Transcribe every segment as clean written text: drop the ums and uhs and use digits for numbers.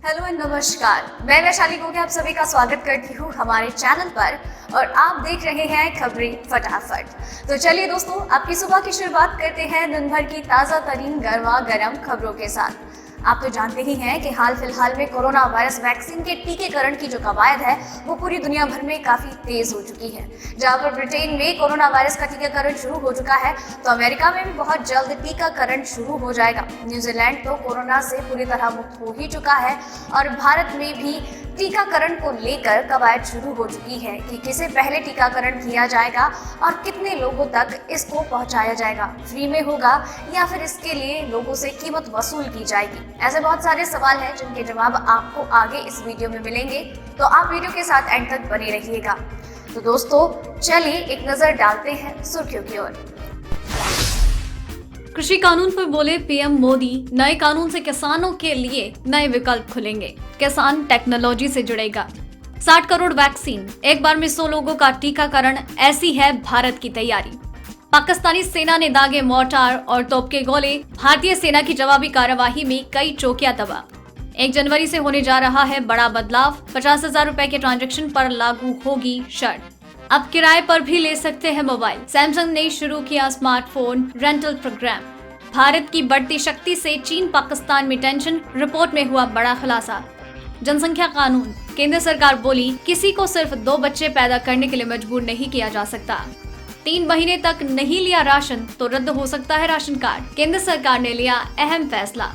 Hello and नमस्कार, मैं वैशाली गोगे आप सभी का स्वागत करती हूँ हमारे चैनल पर और आप देख रहे हैं खबरें फटाफट। तो चलिए दोस्तों, आपकी सुबह की शुरुआत करते हैं दिन भर की ताज़ा तरीन गर्मा गर्म खबरों के साथ। आप तो जानते ही हैं कि हाल फिलहाल में कोरोना वायरस वैक्सीन के टीकाकरण की जो कवायद है वो पूरी दुनिया भर में काफ़ी तेज हो चुकी है। जहां पर ब्रिटेन में कोरोना वायरस का टीकाकरण शुरू हो चुका है, तो अमेरिका में भी बहुत जल्द टीकाकरण शुरू हो जाएगा। न्यूजीलैंड तो कोरोना से पूरी तरह मुक्त हो ही चुका है और भारत में भी टीकाकरण को लेकर कवायद शुरू हो चुकी है कि किसे पहले टीकाकरण किया जाएगा और कितने लोगों तक इसको पहुंचाया जाएगा, फ्री में होगा या फिर इसके लिए लोगों से कीमत वसूल की जाएगी। ऐसे बहुत सारे सवाल हैं जिनके जवाब आपको आगे इस वीडियो में मिलेंगे, तो आप वीडियो के साथ एंड तक बने रहिएगा। तो दोस्तों चलिए एक नजर डालते हैं सुर्खियों की ओर। कृषि कानून पर बोले पीएम मोदी, नए कानून से किसानों के लिए नए विकल्प खुलेंगे, किसान टेक्नोलॉजी से जुड़ेगा। 60 करोड़ वैक्सीन, एक बार में 100 लोगों का टीकाकरण, ऐसी है भारत की तैयारी। पाकिस्तानी सेना ने दागे मोर्टार और तोप के गोले, भारतीय सेना की जवाबी कार्यवाही में कई चौकियां तबाह। 1 जनवरी से होने जा रहा है बड़ा बदलाव, 50,000 रुपए के ट्रांजैक्शन पर लागू होगी शर्त। अब किराए पर भी ले सकते हैं मोबाइल। सैमसंग ने शुरू किया स्मार्टफोन रेंटल प्रोग्राम। भारत की बढ़ती शक्ति से चीन पाकिस्तान में टेंशन, रिपोर्ट में हुआ बड़ा खुलासा। जनसंख्या कानून, केंद्र सरकार बोली किसी को सिर्फ 2 बच्चे पैदा करने के लिए मजबूर नहीं किया जा सकता। 3 महीने तक नहीं लिया राशन तो रद्द हो सकता है राशन कार्ड, केंद्र सरकार ने लिया अहम फैसला।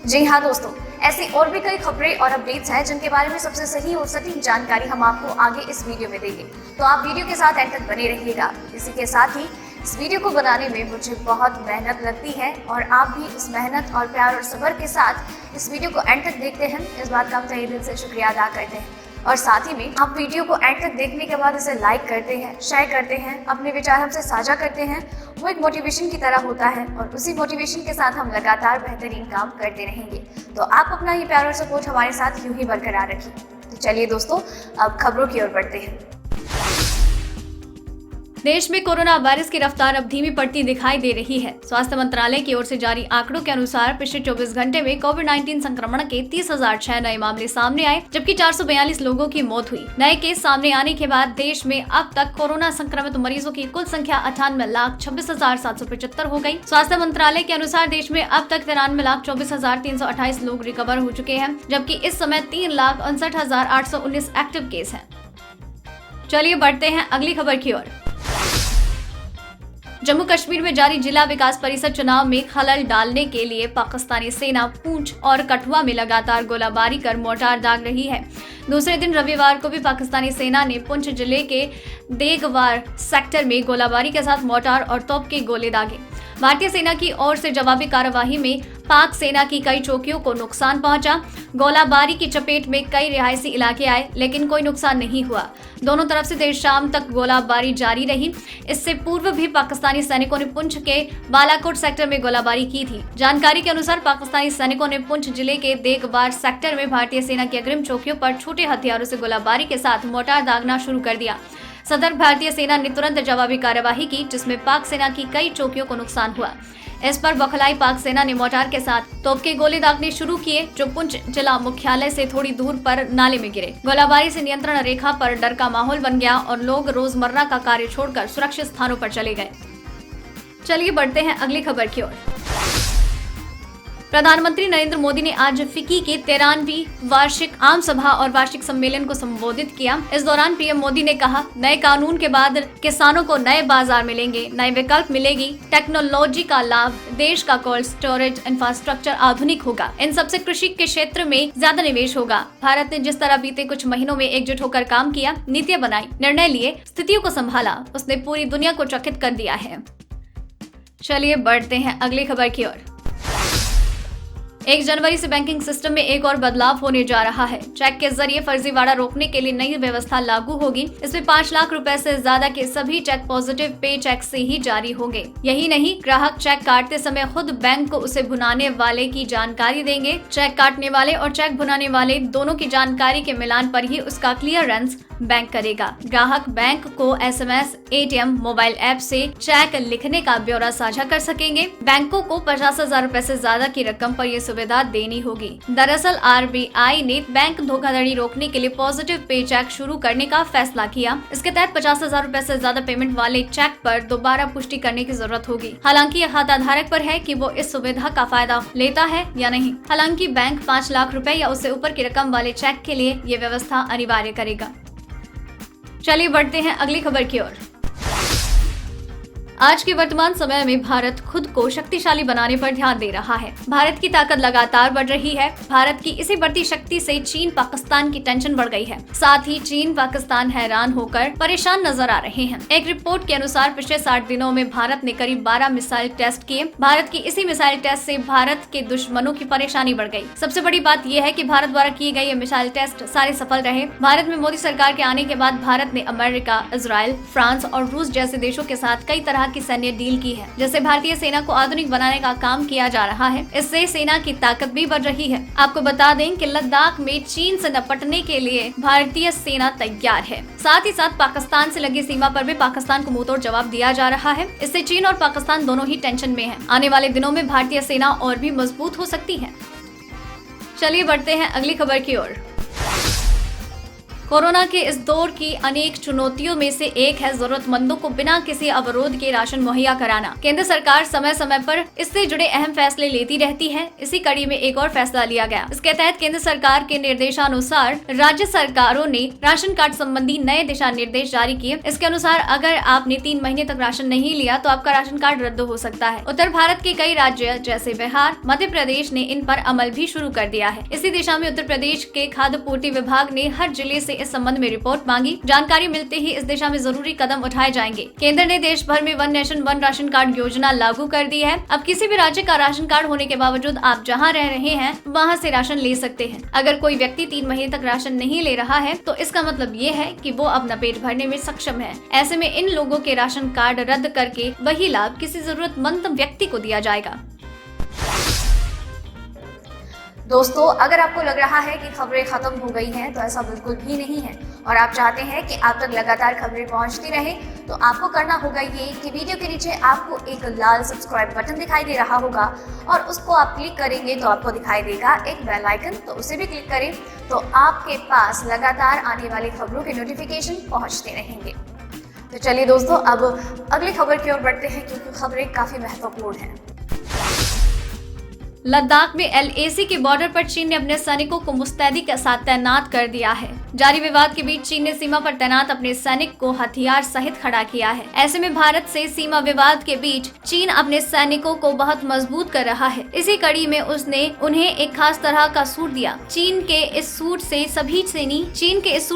जी हाँ दोस्तों, ऐसी और भी कई खबरें और अपडेट्स हैं जिनके बारे में सबसे सही और सटीक जानकारी हम आपको आगे इस वीडियो में देंगे, तो आप वीडियो के साथ एंड तक बने रहिएगा। इसी के साथ ही इस वीडियो को बनाने में मुझे बहुत मेहनत लगती है और आप भी उस मेहनत और प्यार और सब्र के साथ इस वीडियो को एंड तक देखते हैं, इस बात का हम तहे दिल से शुक्रिया अदा करते हैं। और साथ ही में आप वीडियो को एंड तक देखने के बाद इसे लाइक करते हैं, शेयर करते हैं, अपने विचार हमसे साझा करते हैं। वो एक मोटिवेशन की तरह होता है और उसी मोटिवेशन के साथ हम लगातार बेहतरीन काम करते रहेंगे। तो आप अपना ये प्यार और सपोर्ट हमारे साथ यूं ही बरकरार रखिए। तो चलिए दोस्तों, अब खबरों की ओर बढ़ते हैं। देश में कोरोना वायरस की रफ्तार अब धीमी पड़ती दिखाई दे रही है। स्वास्थ्य मंत्रालय की ओर से जारी आंकड़ों के अनुसार पिछले 24 घंटे में कोविड-19 संक्रमण के 30,006 नए मामले सामने आए, जबकि 442 लोगों की मौत हुई। नए केस सामने आने के बाद देश में अब तक कोरोना संक्रमित मरीजों की कुल संख्या 98,26,775 हो गई। स्वास्थ्य मंत्रालय के अनुसार देश में अब तक 93,24,328 लोग रिकवर हो चुके हैं, जबकि इस समय 3,59,819 एक्टिव केस हैं। चलिए बढ़ते हैं अगली खबर की ओर। जम्मू कश्मीर में जारी जिला विकास परिषद चुनाव में खलल डालने के लिए पाकिस्तानी सेना पूंछ और कठुआ में लगातार गोलाबारी कर मोर्टार दाग रही है। दूसरे दिन रविवार को भी पाकिस्तानी सेना ने पुंछ जिले के देगवार सेक्टर में गोलाबारी के साथ मोर्टार और तोप के गोले दागे। भारतीय सेना की ओर से जवाबी कार्यवाही में पाक सेना की कई चौकियों को नुकसान पहुंचा। गोलाबारी की चपेट में कई रिहायशी इलाके आए, लेकिन कोई नुकसान नहीं हुआ। दोनों तरफ से देर शाम तक गोलाबारी जारी रही। इससे पूर्व भी पाकिस्तानी सैनिकों ने पुंछ के बालाकोट सेक्टर में गोलाबारी की थी। जानकारी के अनुसार पाकिस्तानी सैनिकों ने पुंछ जिले के देगवार सेक्टर में भारतीय सेना की अग्रिम चौकियों पर छोटे हथियारों से गोलाबारी के साथ मोर्टार दागना शुरू कर दिया। सदर भारतीय सेना ने तुरंत जवाबी कार्यवाही की, जिसमें पाक सेना की कई चौकियों को नुकसान हुआ। इस पर बौखलाई पाक सेना ने मोर्टार के साथ तोप के गोले दागने शुरू किए, जो पुंछ जिला मुख्यालय से थोड़ी दूर पर नाले में गिरे। गोलाबारी से नियंत्रण रेखा पर डर का माहौल बन गया और लोग रोजमर्रा का कार्य छोड़कर सुरक्षित स्थानों पर चले गए। चलिए बढ़ते हैं अगली खबर की ओर। प्रधानमंत्री नरेंद्र मोदी ने आज फिक्की के 13वीं वार्षिक आम सभा और वार्षिक सम्मेलन को संबोधित किया। इस दौरान पीएम मोदी ने कहा, नए कानून के बाद किसानों को नए बाजार मिलेंगे, नए विकल्प मिलेगी, टेक्नोलॉजी का लाभ, देश का कोल्ड स्टोरेज इंफ्रास्ट्रक्चर आधुनिक होगा। इन सबसे कृषि के क्षेत्र में ज्यादा निवेश होगा। भारत ने जिस तरह बीते कुछ महीनों में एकजुट होकर काम किया, नीतियां बनाई, निर्णय लिए, स्थितियों को संभाला, उसने पूरी दुनिया को चकित कर दिया है। चलिए बढ़ते हैं अगली खबर की ओर। 1 जनवरी से बैंकिंग सिस्टम में एक और बदलाव होने जा रहा है। चेक के जरिए फर्जीवाड़ा रोकने के लिए नई व्यवस्था लागू होगी। इसमें 5 लाख रुपए से ज्यादा के सभी चेक पॉजिटिव पे चेक से ही जारी होंगे। यही नहीं, ग्राहक चेक काटते समय खुद बैंक को उसे भुनाने वाले की जानकारी देंगे। चेक काटने वाले और चेक भुनाने वाले दोनों की जानकारी के मिलान पर ही उसका क्लियरेंस बैंक करेगा। ग्राहक बैंक को एसएमएस, एटीएम, मोबाइल ऐप से चेक लिखने का ब्यौरा साझा कर सकेंगे। बैंकों को 50,000 रुपए से ज्यादा की रकम पर यह सुविधा देनी होगी। दरअसल आरबीआई ने बैंक धोखाधड़ी रोकने के लिए पॉजिटिव पे चेक शुरू करने का फैसला किया। इसके तहत 50,000 रुपए से ज्यादा पेमेंट वाले चेक पर दोबारा पुष्टि करने की जरूरत होगी। हालांकि यह खाता धारक पर है कि वो इस सुविधा का फायदा लेता है या नहीं। हालांकि बैंक 5 लाख रुपए या उससे ऊपर की रकम वाले चेक के लिए ये व्यवस्था अनिवार्य करेगा। चलिए बढ़ते हैं अगली खबर की ओर। आज के वर्तमान समय में भारत खुद को शक्तिशाली बनाने पर ध्यान दे रहा है। भारत की ताकत लगातार बढ़ रही है। भारत की इसी बढ़ती शक्ति से चीन पाकिस्तान की टेंशन बढ़ गई है। साथ ही चीन पाकिस्तान हैरान होकर परेशान नजर आ रहे हैं। एक रिपोर्ट के अनुसार पिछले 60 दिनों में भारत ने करीब 12 मिसाइल टेस्ट किए। भारत की इसी मिसाइल टेस्ट से भारत के दुश्मनों की परेशानी बढ़ गई। सबसे बड़ी बात यह है कि भारत द्वारा किए गए ये मिसाइल टेस्ट सारे सफल रहे। भारत में मोदी सरकार के आने के बाद भारत ने अमेरिका, इजराइल, फ्रांस और रूस जैसे देशों के साथ कई तरह की सैन्य डील की है, जिससे भारतीय सेना को आधुनिक बनाने का काम किया जा रहा है। इससे सेना की ताकत भी बढ़ रही है। आपको बता दें कि लद्दाख में चीन से निपटने के लिए भारतीय सेना तैयार है। साथ ही साथ पाकिस्तान से लगी सीमा पर भी पाकिस्तान को मुंहतोड़ जवाब दिया जा रहा है। इससे चीन और पाकिस्तान दोनों ही टेंशन में है। आने वाले दिनों में भारतीय सेना और भी मजबूत हो सकती है। चलिए बढ़ते हैं अगली खबर की ओर। कोरोना के इस दौर की अनेक चुनौतियों में से एक है जरूरतमंदों को बिना किसी अवरोध के राशन मुहैया कराना। केंद्र सरकार समय समय पर इससे जुड़े अहम फैसले लेती रहती है। इसी कड़ी में एक और फैसला लिया गया। इसके तहत केंद्र सरकार के निर्देशानुसार राज्य सरकारों ने राशन कार्ड संबंधी नए दिशा निर्देश जारी किए। इसके अनुसार अगर आपने 3 महीने तक राशन नहीं लिया तो आपका राशन कार्ड रद्द हो सकता है। उत्तर भारत के कई राज्य जैसे बिहार, मध्य प्रदेश ने इन पर अमल भी शुरू कर दिया है। इसी दिशा में उत्तर प्रदेश के खाद्य पूर्ति विभाग ने हर जिले से इस संबंध में रिपोर्ट मांगी। जानकारी मिलते ही इस दिशा में जरूरी कदम उठाए जाएंगे। केंद्र ने देश भर में 1 नेशन 1 राशन कार्ड योजना लागू कर दी है। अब किसी भी राज्य का राशन कार्ड होने के बावजूद आप जहां रह रहे हैं वहां से राशन ले सकते हैं। अगर कोई व्यक्ति 3 महीने तक राशन नहीं ले रहा है तो इसका मतलब ये है कि वो अपना पेट भरने में सक्षम है। ऐसे में इन लोगों के राशन कार्ड रद्द करके वही लाभ किसी जरूरतमंद व्यक्ति को दिया जाएगा। दोस्तों, अगर आपको लग रहा है कि खबरें खत्म हो गई हैं तो ऐसा बिल्कुल भी नहीं है और आप चाहते हैं कि आप तक लगातार खबरें पहुंचती रहें तो आपको करना होगा ये कि वीडियो के नीचे आपको एक लाल सब्सक्राइब बटन दिखाई दे रहा होगा और उसको आप क्लिक करेंगे तो आपको दिखाई देगा एक बेल आइकन, तो उसे भी क्लिक करें तो आपके पास लगातार आने वाली खबरों के नोटिफिकेशन पहुँचते रहेंगे। तो चलिए दोस्तों, अब अगली खबर की ओर बढ़ते हैं क्योंकि खबरें काफ़ी महत्वपूर्ण हैं। लद्दाख में एलएसी के बॉर्डर पर चीन ने अपने सैनिकों को मुस्तैदी के साथ तैनात कर दिया है। जारी विवाद के बीच चीन ने सीमा पर तैनात अपने सैनिक को हथियार सहित खड़ा किया है। ऐसे में भारत से सीमा विवाद के बीच चीन अपने सैनिकों को बहुत मजबूत कर रहा है। इसी कड़ी में उसने उन्हें एक खास तरह का सूट दिया। चीन के इस सूट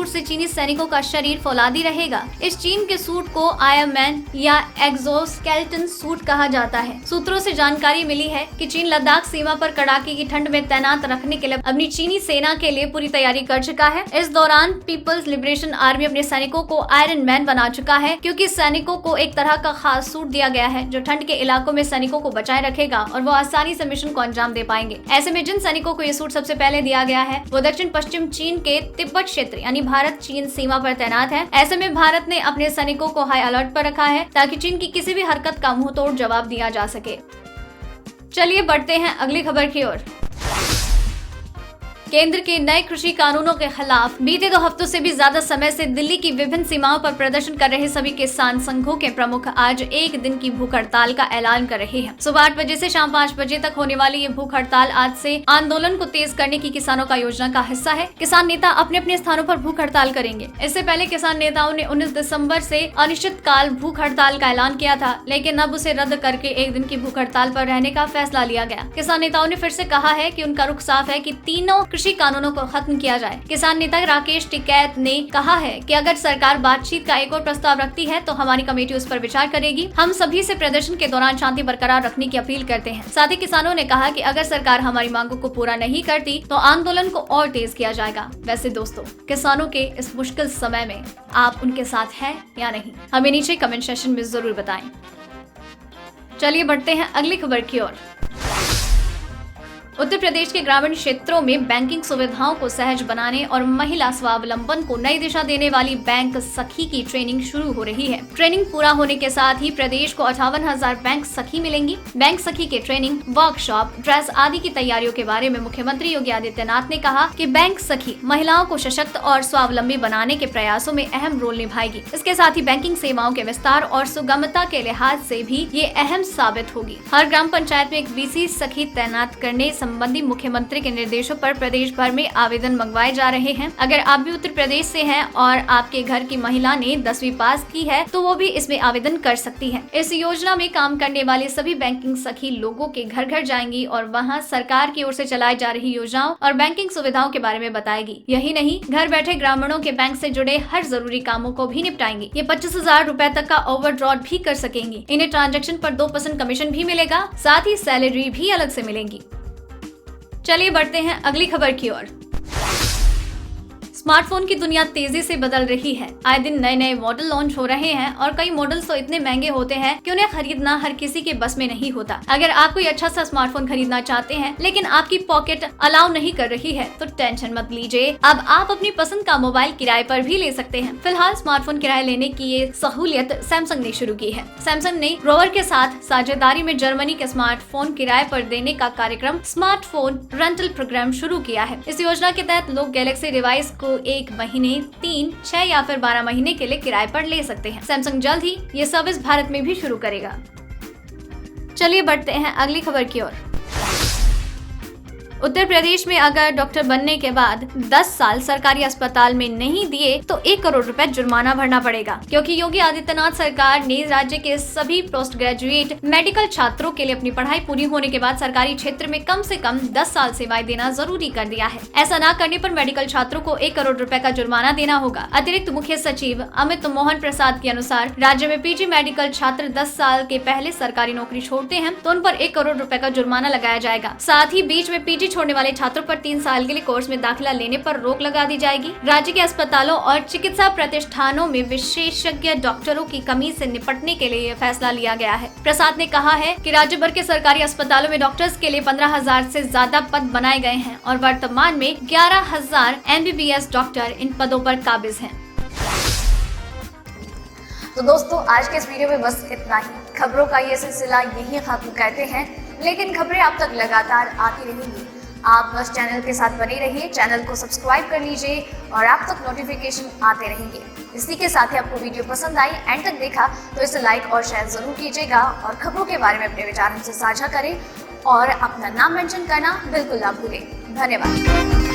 से चीनी सैनिकों का शरीर फौलादी रहेगा। इस चीन के सूट को आयरन मैन या एक्सोस्केलेटन सूट कहा जाता है। सूत्रों से जानकारी मिली है कि चीन लद्दाख सीमा पर कड़ाके की ठंड में तैनात रखने के लिए अपनी चीनी सेना के लिए पूरी तैयारी कर चुका है। इस दौरान पीपल्स लिबरेशन आर्मी अपने सैनिकों को आयरन मैन बना चुका है, क्योंकि सैनिकों को एक तरह का खास सूट दिया गया है जो ठंड के इलाकों में सैनिकों को बचाए रखेगा और वो आसानी से मिशन को अंजाम दे पाएंगे। ऐसे में जिन सैनिकों को ये सूट सबसे पहले दिया गया है वो दक्षिण पश्चिम चीन के तिब्बत क्षेत्र यानी भारत चीन सीमा पर तैनात है। ऐसे में भारत ने अपने सैनिकों को हाई अलर्ट पर रखा है ताकि चीन की किसी भी हरकत का मुंह तोड़ जवाब दिया जा सके। चलिए बढ़ते हैं अगली खबर की ओर। केंद्र के नए कृषि कानूनों के खिलाफ बीते 2 हफ्तों से भी ज्यादा समय से दिल्ली की विभिन्न सीमाओं पर प्रदर्शन कर रहे सभी किसान संघों के प्रमुख आज 1 दिन की भूख हड़ताल का ऐलान कर रहे हैं। सुबह 8 बजे से शाम 5 बजे तक होने वाली ये भूख हड़ताल आज से आंदोलन को तेज करने की किसानों का योजना का हिस्सा है। किसान नेता अपने अपने स्थानों पर भूख हड़ताल करेंगे। इससे पहले किसान नेताओं ने 19 दिसंबर से अनिश्चितकाल भूख हड़ताल का ऐलान किया था, लेकिन अब उसे रद्द करके 1 दिन की भूख हड़ताल पर रहने का फैसला लिया गया। किसान नेताओं ने फिर से कहा है कि उनका रुख साफ है कि तीनों कृषि कानूनों को खत्म किया जाए। किसान नेता राकेश टिकैत ने कहा है कि अगर सरकार बातचीत का एक और प्रस्ताव रखती है तो हमारी कमेटी उस पर विचार करेगी। हम सभी से प्रदर्शन के दौरान शांति बरकरार रखने की अपील करते हैं। साथ ही किसानों ने कहा कि अगर सरकार हमारी मांगों को पूरा नहीं करती तो आंदोलन को और तेज किया जाएगा। वैसे दोस्तों, किसानों के इस मुश्किल समय में आप उनके साथ हैं या नहीं, हमें नीचे कमेंट सेक्शन में जरूर बताएं। चलिए बढ़ते हैं अगली खबर की ओर। उत्तर प्रदेश के ग्रामीण क्षेत्रों में बैंकिंग सुविधाओं को सहज बनाने और महिला स्वावलंबन को नई दिशा देने वाली बैंक सखी की ट्रेनिंग शुरू हो रही है। ट्रेनिंग पूरा होने के साथ ही प्रदेश को 58,000 बैंक सखी मिलेंगी। बैंक सखी के ट्रेनिंग, वर्कशॉप, ड्रेस आदि की तैयारियों के बारे में मुख्यमंत्री योगी आदित्यनाथ ने कहा कि बैंक सखी महिलाओं को सशक्त और स्वावलंबी बनाने के प्रयासों में अहम रोल निभाएगी। इसके साथ ही बैंकिंग सेवाओं के विस्तार और सुगमता के लिहाज से भी ये अहम साबित होगी। हर ग्राम पंचायत में एक बीसी सखी तैनात करने संबंधी मुख्यमंत्री के निर्देशों पर प्रदेश भर में आवेदन मंगवाए जा रहे हैं। अगर आप भी उत्तर प्रदेश से हैं और आपके घर की महिला ने 10वीं पास की है तो वो भी इसमें आवेदन कर सकती है। इस योजना में काम करने वाले सभी बैंकिंग सखी लोगों के घर घर जाएंगी और वहां सरकार की ओर से चलाई जा रही योजनाओं और बैंकिंग सुविधाओं के बारे में बताएगी। यही नहीं, घर बैठे ग्रामीणों के बैंक से जुड़े हर जरूरी कामों को भी निपटाएंगी। ये 25,000 रुपए तक का ओवरड्रॉट भी कर सकेंगी। इन्हें ट्रांजैक्शन पर 2% कमीशन भी मिलेगा, साथ ही सैलरी भी अलग से मिलेंगी। चलिए बढ़ते हैं अगली खबर की ओर। स्मार्टफोन की दुनिया तेजी से बदल रही है। आए दिन नए नए मॉडल लॉन्च हो रहे हैं और कई मॉडल्स तो इतने महंगे होते हैं कि उन्हें खरीदना हर किसी के बस में नहीं होता। अगर आप कोई अच्छा सा स्मार्टफोन खरीदना चाहते हैं लेकिन आपकी पॉकेट अलाउ नहीं कर रही है तो टेंशन मत लीजिए, अब आप अपनी पसंद का मोबाइल किराए पर भी ले सकते हैं। फिलहाल स्मार्टफोन किराए लेने की ये सहूलियत सैमसंग ने शुरू की है। सैमसंग ने रोवर के साथ साझेदारी में जर्मनी के स्मार्टफोन किराए पर देने का कार्यक्रम स्मार्टफोन रेंटल प्रोग्राम शुरू किया है। इस योजना के तहत लोग गैलेक्सी डिवाइस को 1 महीने, 3, 6 या फिर 12 महीने के लिए किराए पर ले सकते हैं। सैमसंग जल्द ही ये सर्विस भारत में भी शुरू करेगा। चलिए बढ़ते हैं अगली खबर की ओर। उत्तर प्रदेश में अगर डॉक्टर बनने के बाद 10 साल सरकारी अस्पताल में नहीं दिए तो 1 करोड़ रुपए जुर्माना भरना पड़ेगा, क्योंकि योगी आदित्यनाथ सरकार ने राज्य के सभी पोस्ट ग्रेजुएट मेडिकल छात्रों के लिए अपनी पढ़ाई पूरी होने के बाद सरकारी क्षेत्र में कम से कम 10 साल सेवाएं देना जरूरी कर दिया है। ऐसा न करने पर मेडिकल छात्रों को 1 करोड़ रुपए का जुर्माना देना होगा। अतिरिक्त मुख्य सचिव अमित मोहन प्रसाद के अनुसार राज्य में पीजी मेडिकल छात्र 10 साल के पहले सरकारी नौकरी छोड़ते हैं तो उन पर 1 करोड़ रुपए का जुर्माना लगाया जाएगा। साथ ही बीच में पीजी छोड़ने वाले छात्रों पर 3 साल के लिए कोर्स में दाखिला लेने पर रोक लगा दी जाएगी। राज्य के अस्पतालों और चिकित्सा प्रतिष्ठानों में विशेषज्ञ डॉक्टरों की कमी से निपटने के लिए यह फैसला लिया गया है। प्रसाद ने कहा है कि राज्य भर के सरकारी अस्पतालों में डॉक्टर्स के लिए 15,000 से ज्यादा पद बनाए गए हैं और वर्तमान में 11,000 MBBS डॉक्टर इन पदों पर काबिज हैं। तो दोस्तों, आज के इस वीडियो में बस इतना ही। खबरों का ये सिलसिला यही खत्म करते हैं, लेकिन खबरें आप तक लगातार आती रहेंगी। आप बस चैनल के साथ बने रहिए, चैनल को सब्सक्राइब कर लीजिए और आप तक नोटिफिकेशन आते रहेंगे। इसी के साथ ही आपको वीडियो पसंद आई, एंड तक देखा तो इसे लाइक और शेयर जरूर कीजिएगा और खबरों के बारे में अपने विचार हमसे साझा करें और अपना नाम मेंशन करना बिल्कुल ना भूलें। धन्यवाद।